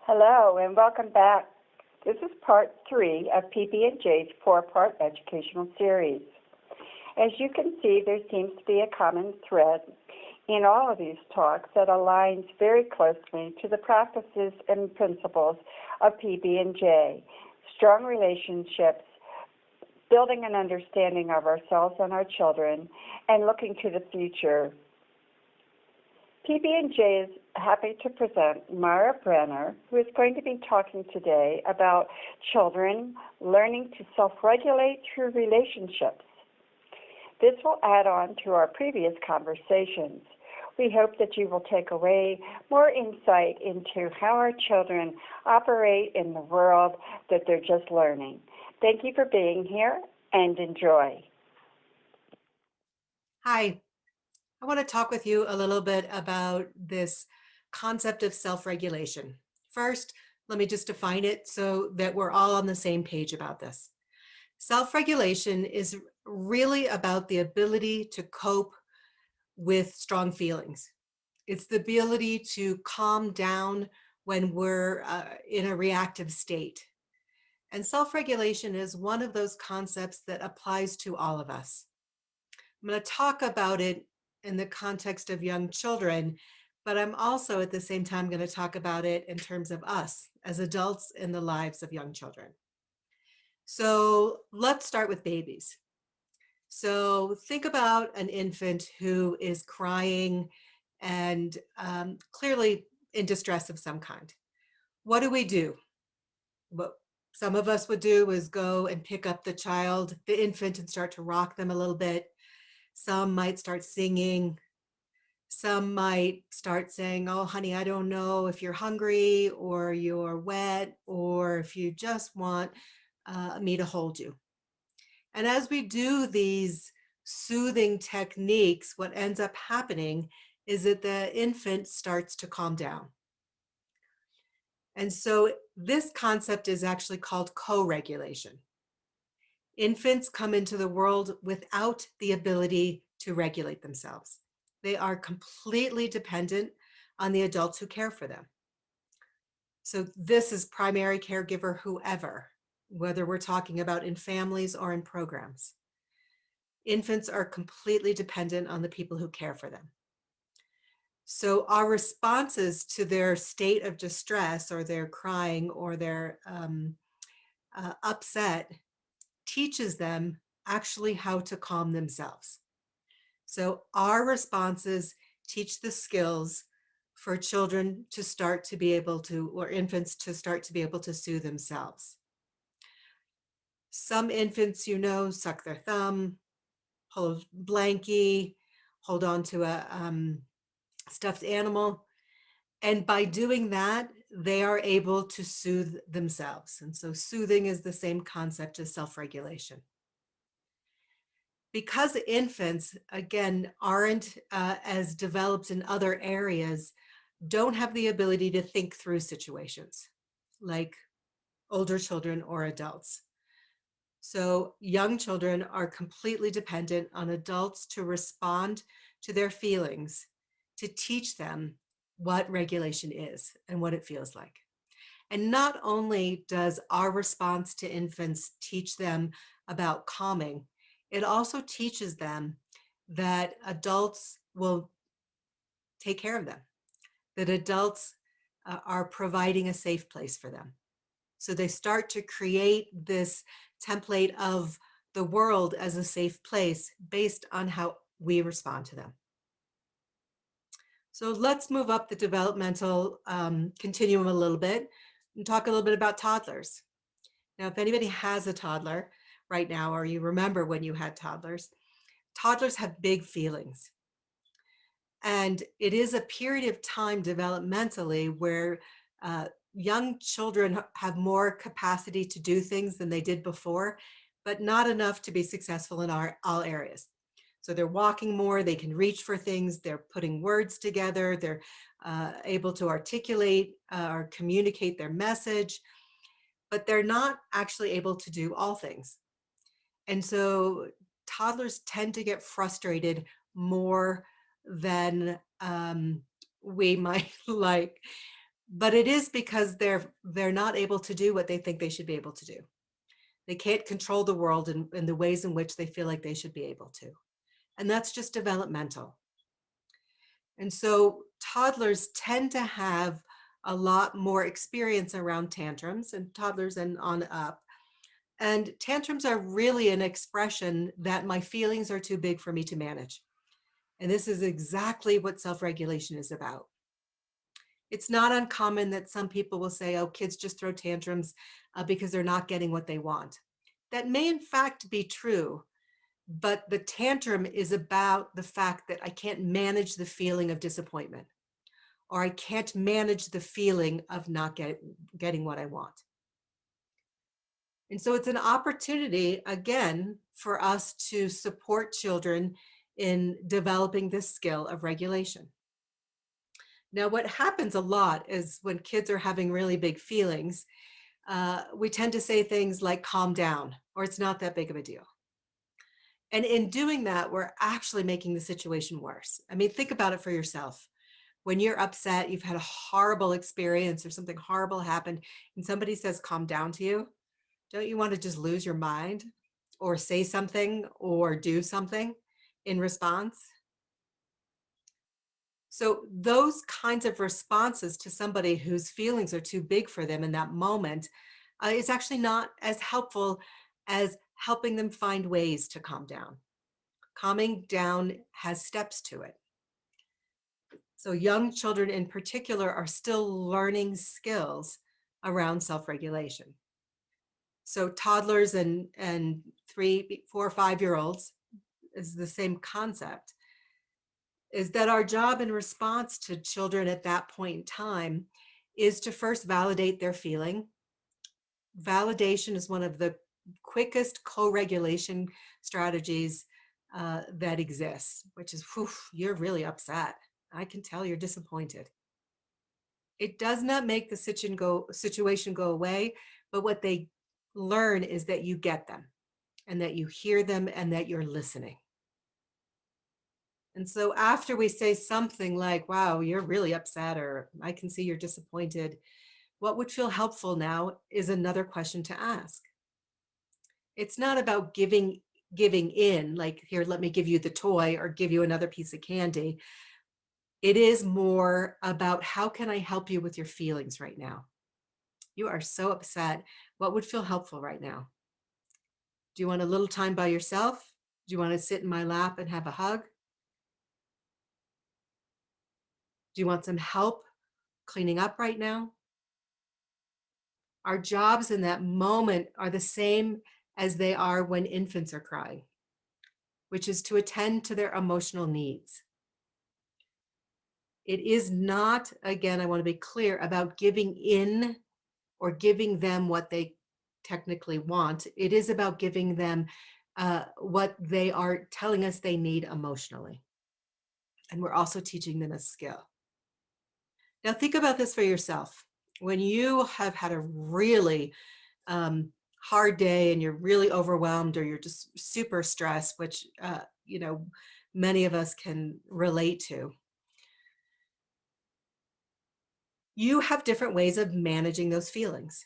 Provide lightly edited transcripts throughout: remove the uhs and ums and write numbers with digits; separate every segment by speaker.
Speaker 1: Hello and welcome back. This is part 3 of PB&J's 4-part educational series. As you can see, there seems to be a common thread in all of these talks that aligns very closely to the practices and principles of PB&J: strong relationships, building an understanding of ourselves and our children, and looking to the future. PB&J is happy to present Mara Brenner, who is going to be talking today about children learning to self-regulate through relationships. This will add on to our previous conversations. We hope that you will take away more insight into how our children operate in the world that they're just learning. Thank you for being here and enjoy.
Speaker 2: Hi, I want to talk with you a little bit about this concept of self-regulation. First, let me just define it so that we're all on the same page about this. Self-regulation is really about the ability to cope with strong feelings. It's the ability to calm down when we're in a reactive state. And self-regulation is one of those concepts that applies to all of us. I'm going to talk about it in the context of young children, but I'm also at the same time going to talk about it in terms of us as adults in the lives of young children. So let's start with babies. So think about an infant who is crying and clearly in distress of some kind. What do? What some of us would do is go and pick up the infant, and start to rock them a little bit. Some might start singing. Some might start saying, "Oh, honey, I don't know if you're hungry or you're wet or if you just want me to hold you." And as we do these soothing techniques, what ends up happening is that the infant starts to calm down. And so this concept is actually called co-regulation. Infants come into the world without the ability to regulate themselves. They are completely dependent on the adults who care for them. So this is primary caregiver, whoever, whether we're talking about in families or in programs. Infants are completely dependent on the people who care for them. So our responses to their state of distress, or their crying, or their upset, teaches them actually how to calm themselves. So our responses teach the skills for children to start to be able to, or infants to start to be able to soothe themselves. Some infants, suck their thumb, pull a blankie, hold on to a stuffed animal. And by doing that, they are able to soothe themselves. And so soothing is the same concept as self-regulation. Because infants, again, aren't as developed in other areas, don't have the ability to think through situations like older children or adults. So young children are completely dependent on adults to respond to their feelings, to teach them what regulation is and what it feels like. And not only does our response to infants teach them about calming, it also teaches them that adults will take care of them, that adults are providing a safe place for them. So they start to create this template of the world as a safe place based on how we respond to them. So let's move up the developmental continuum a little bit and talk a little bit about toddlers. Now, if anybody has a toddler right now, or you remember when you had toddlers have big feelings. And it is a period of time developmentally where young children have more capacity to do things than they did before, but not enough to be successful in all areas. So they're walking more, they can reach for things, they're putting words together, they're able to articulate or communicate their message, but they're not actually able to do all things. And so toddlers tend to get frustrated more than we might like. but it is because they're not able to do what they think they should be able to do. They can't control the world in the ways in which they feel like they should be able to. And that's just developmental. And so toddlers tend to have a lot more experience around tantrums, and toddlers and on up. And tantrums are really an expression that my feelings are too big for me to manage. And this is exactly what self-regulation is about. It's not uncommon that some people will say, oh, kids just throw tantrums because they're not getting what they want. That may in fact be true, but the tantrum is about the fact that I can't manage the feeling of disappointment, or I can't manage the feeling of not getting what I want. And so it's an opportunity, again, for us to support children in developing this skill of regulation. Now, what happens a lot is when kids are having really big feelings, we tend to say things like, calm down, or it's not that big of a deal. And in doing that, we're actually making the situation worse. I mean, think about it for yourself. When you're upset, you've had a horrible experience or something horrible happened, and somebody says, calm down to you, don't you want to just lose your mind or say something or do something in response? So those kinds of responses to somebody whose feelings are too big for them in that moment is actually not as helpful as helping them find ways to calm down. Calming down has steps to it. So young children in particular are still learning skills around self-regulation. So toddlers and 3, 4, 5-year olds is the same concept, is that our job in response to children at that point in time is to first validate their feeling. Validation is one of the quickest co-regulation strategies that exists, which is, whew, you're really upset. I can tell you're disappointed. It does not make the situation go away, but what they learn is that you get them and that you hear them and that you're listening. And so after we say something like, wow, you're really upset, or I can see you're disappointed, what would feel helpful now is another question to ask. It's not about giving in, like, here, let me give you the toy or give you another piece of candy. It is more about, how can I help you with your feelings right now? You are so upset. What would feel helpful right now? Do you want a little time by yourself? Do you want to sit in my lap and have a hug? Do you want some help cleaning up right now? Our jobs in that moment are the same as they are when infants are crying, which is to attend to their emotional needs. It is not, again, I want to be clear, about giving in or giving them what they technically want. It is about giving them what they are telling us they need emotionally. And we're also teaching them a skill. Now think about this for yourself. When you have had a really hard day and you're really overwhelmed, or you're just super stressed, which many of us can relate to, you have different ways of managing those feelings.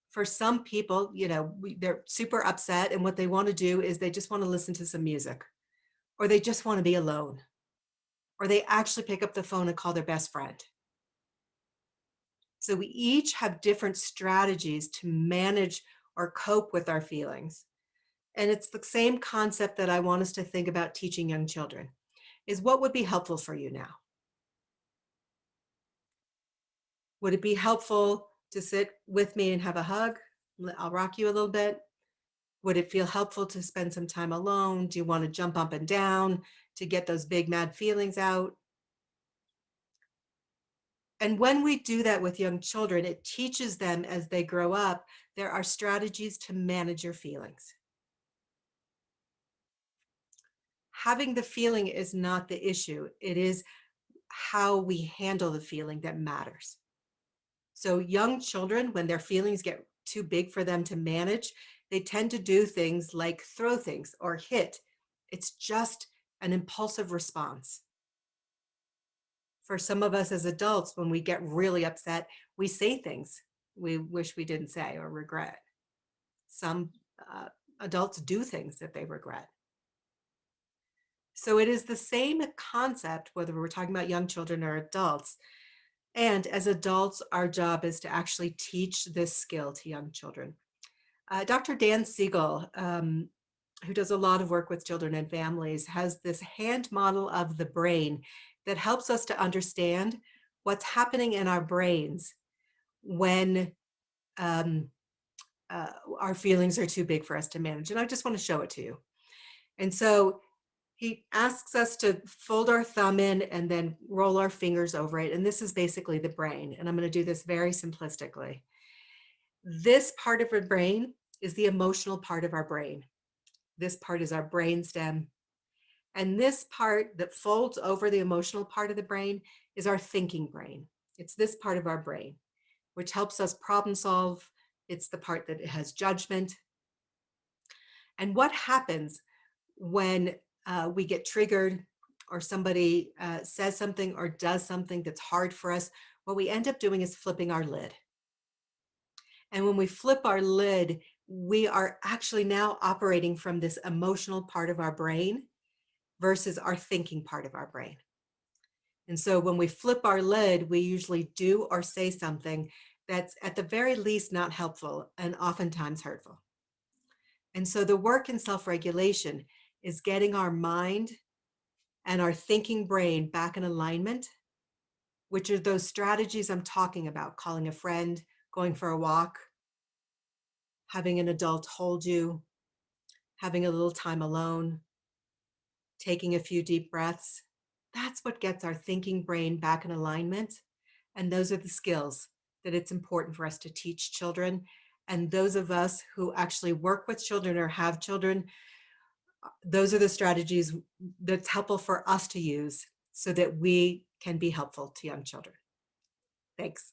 Speaker 2: For some people, they're super upset, and what they want to do is they just want to listen to some music, or they just want to be alone, or they actually pick up the phone and call their best friend. So we each have different strategies to manage or cope with our feelings. And it's the same concept that I want us to think about teaching young children, is what would be helpful for you now? Would it be helpful to sit with me and have a hug? I'll rock you a little bit. Would it feel helpful to spend some time alone? Do you want to jump up and down to get those big mad feelings out? And when we do that with young children, it teaches them as they grow up, there are strategies to manage your feelings. Having the feeling is not the issue. It is how we handle the feeling that matters. So young children, when their feelings get too big for them to manage, they tend to do things like throw things or hit. It's just an impulsive response. For some of us as adults, when we get really upset, we say things we wish we didn't say or regret. Some adults do things that they regret. So it is the same concept, whether we're talking about young children or adults. And as adults, our job is to actually teach this skill to young children. Dr. Dan Siegel, who does a lot of work with children and families, has this hand model of the brain that helps us to understand what's happening in our brains when um, our feelings are too big for us to manage. And I just want to show it to you. And so he asks us to fold our thumb in and then roll our fingers over it. And this is basically the brain. And I'm going to do this very simplistically. This part of our brain is the emotional part of our brain. This part is our brain stem. And this part that folds over the emotional part of the brain is our thinking brain. It's this part of our brain, which helps us problem solve. It's the part that has judgment. And what happens when we get triggered or somebody says something or does something that's hard for us? What we end up doing is flipping our lid. And when we flip our lid, we are actually now operating from this emotional part of our brain versus our thinking part of our brain. And so when we flip our lid, we usually do or say something that's at the very least not helpful and oftentimes hurtful. And so the work in self-regulation is getting our mind and our thinking brain back in alignment, which are those strategies I'm talking about: calling a friend, going for a walk, having an adult hold you, having a little time alone, taking a few deep breaths. That's what gets our thinking brain back in alignment. And those are the skills that it's important for us to teach children. And those of us who actually work with children or have children, those are the strategies that's helpful for us to use so that we can be helpful to young children. Thanks.